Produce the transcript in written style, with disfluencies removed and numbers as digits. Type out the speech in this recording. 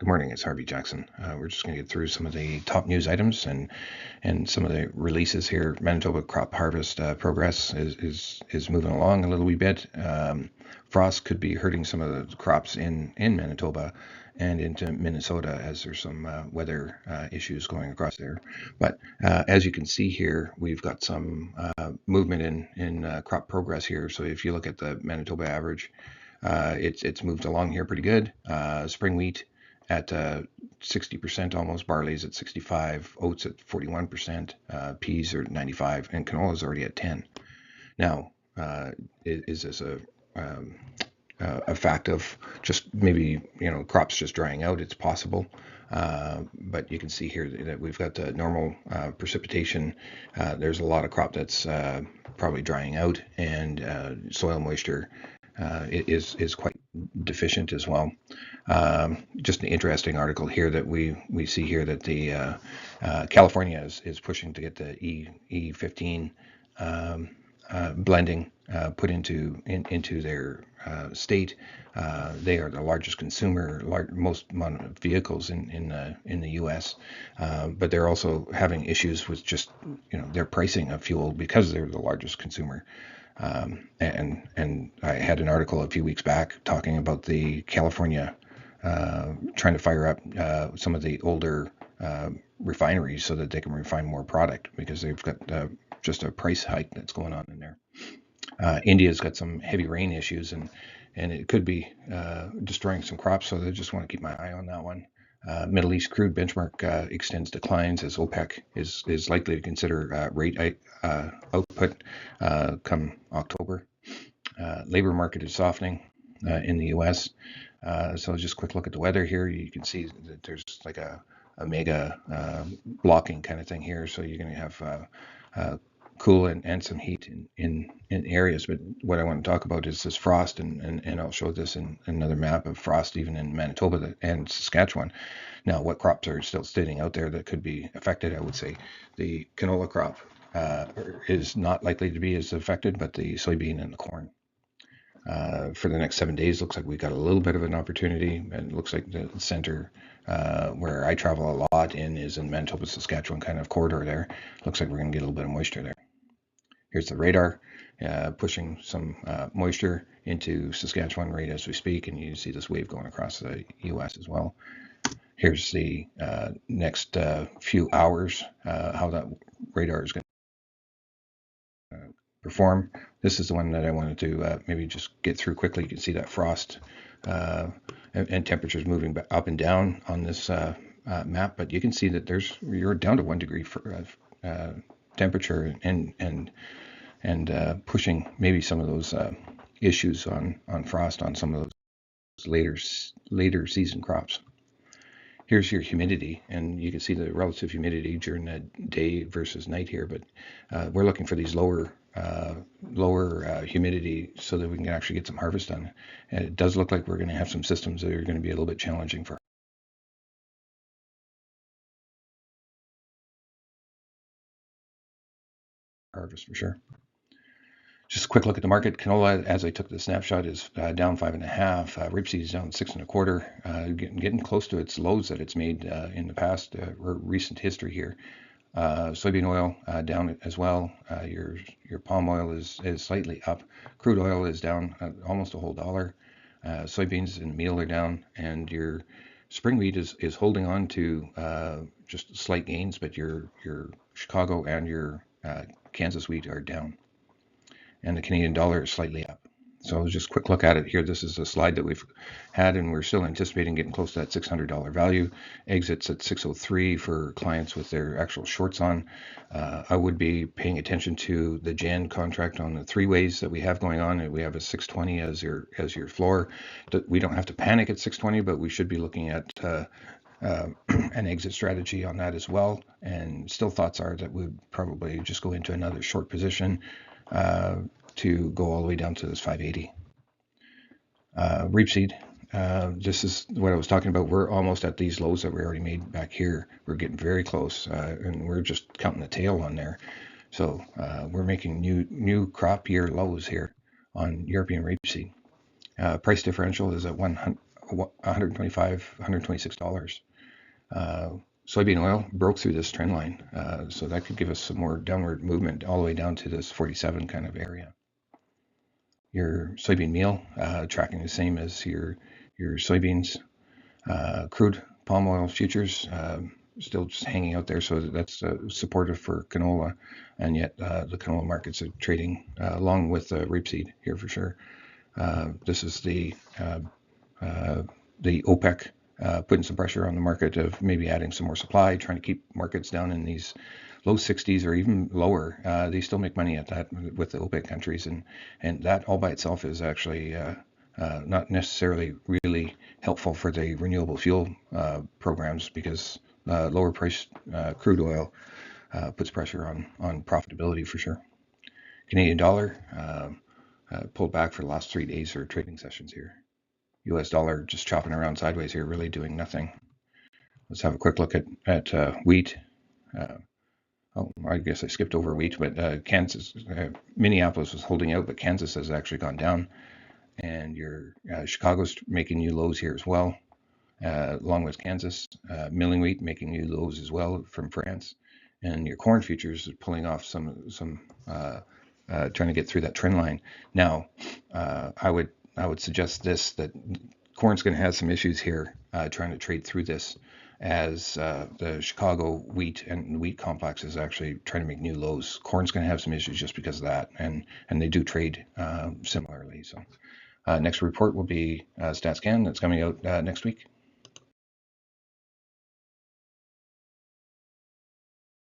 morning, it's Harvey Jackson. We're just going to get through some of the top news items and some of the releases here. Manitoba crop harvest progress is moving along a little wee bit. Frost could be hurting some of the crops in Manitoba and into Minnesota as there's some weather issues going across there. But as you can see here, we've got some movement in crop progress here. So if you look at the Manitoba average, it's moved along here pretty good. Spring wheat at 60% almost, barley's at 65, oats at 41%, peas are 95, and canola is already at 10. Now, is this a fact of just maybe crops just drying out? It's possible, but you can see here that we've got the normal precipitation. There's a lot of crop that's probably drying out, and soil moisture is quite deficient as well. Just an interesting article here that we see here that the California is pushing to get the E15 blending put into their state. They are the largest consumer, most amount of vehicles in the U.S., but they're also having issues with just their pricing of fuel because they're the largest consumer. And I had an article a few weeks back talking about the California trying to fire up some of the older refineries so that they can refine more product because they've got just a price hike that's going on in there. India's got some heavy rain issues and it could be destroying some crops, so I just want to keep my eye on that one. Middle East crude benchmark extends declines as OPEC is likely to consider rate output come October. Labor market is softening in the U.S. So just a quick look at the weather here. You can see that there's like a mega blocking kind of thing here. So you're going to have cool and some heat in areas. But what I want to talk about is this frost, and I'll show this in another map of frost even in Manitoba and Saskatchewan. Now, what crops are still sitting out there that could be affected? I would say the canola crop is not likely to be as affected, but the soybean and the corn. For the next 7 days, looks like we got a little bit of an opportunity, and it looks like the center where I travel a lot is in Manitoba, Saskatchewan kind of corridor there. Looks like we're going to get a little bit of moisture there. Here's the radar pushing some moisture into Saskatchewan right as we speak, and you see this wave going across the U.S. as well. Here's the next few hours, how that radar is going to perform. This is the one that I wanted to maybe just get through quickly. You can see that frost and temperatures moving up and down on this map, but you can see that you're down to 1 degree for temperature and pushing maybe some of those issues on frost on some of those later season crops. Here's your humidity, and you can see the relative humidity during the day versus night here, but we're looking for these lower humidity so that we can actually get some harvest done. And it does look like we're going to have some systems that are going to be a little bit challenging for harvest for sure. Just a quick look at the market. Canola, as I took the snapshot, is down 5.5. Rapeseed is down 6.25. Getting close to its lows that it's made in the past or recent history here. Soybean oil down as well. Your palm oil is slightly up. Crude oil is down almost a whole dollar. Soybeans and meal are down, and your spring wheat is holding on to just slight gains, but your Chicago and your Kansas wheat are down. And the Canadian dollar is slightly up. So just a quick look at it here. This is a slide that we've had, and we're still anticipating getting close to that $600 value. Exits at 603 for clients with their actual shorts on. I would be paying attention to the Jan contract on the three ways that we have going on, and we have a 620 as your floor. We don't have to panic at 620, but we should be looking at an exit strategy on that as well. And still thoughts are that we'd probably just go into another short position to go all the way down to this 580. Rapeseed, this is what I was talking about. We're almost at these lows that we already made back here. We're getting very close, and we're just counting the tail on there. So we're making new crop year lows here on European rapeseed. Price differential is at 125, $126. Soybean oil broke through this trend line, so that could give us some more downward movement all the way down to this 47 kind of area. Your soybean meal tracking the same as your soybeans. Crude palm oil futures still just hanging out there, so that's supportive for canola, and yet the canola markets are trading along with rapeseed here for sure. This is the OPEC putting some pressure on the market of maybe adding some more supply, trying to keep markets down in these low 60s or even lower. They still make money at that with the OPEC countries, and that all by itself is actually not necessarily really helpful for the renewable fuel programs, because lower priced crude oil puts pressure on profitability for sure. Canadian dollar pulled back for the last 3 days or trading sessions here. US dollar just chopping around sideways here, really doing nothing. Let's have a quick look at wheat. I guess I skipped over wheat, but Kansas, Minneapolis was holding out, but Kansas has actually gone down. And your Chicago's making new lows here as well, along with Kansas. Milling wheat making new lows as well from France. And your corn futures is pulling off some trying to get through that trend line. Now, I would suggest that corn's going to have some issues here trying to trade through this, as the Chicago wheat and wheat complex is actually trying to make new lows. Corn's going to have some issues just because of that, and they do trade similarly. So next report will be StatsCan that's coming out next week.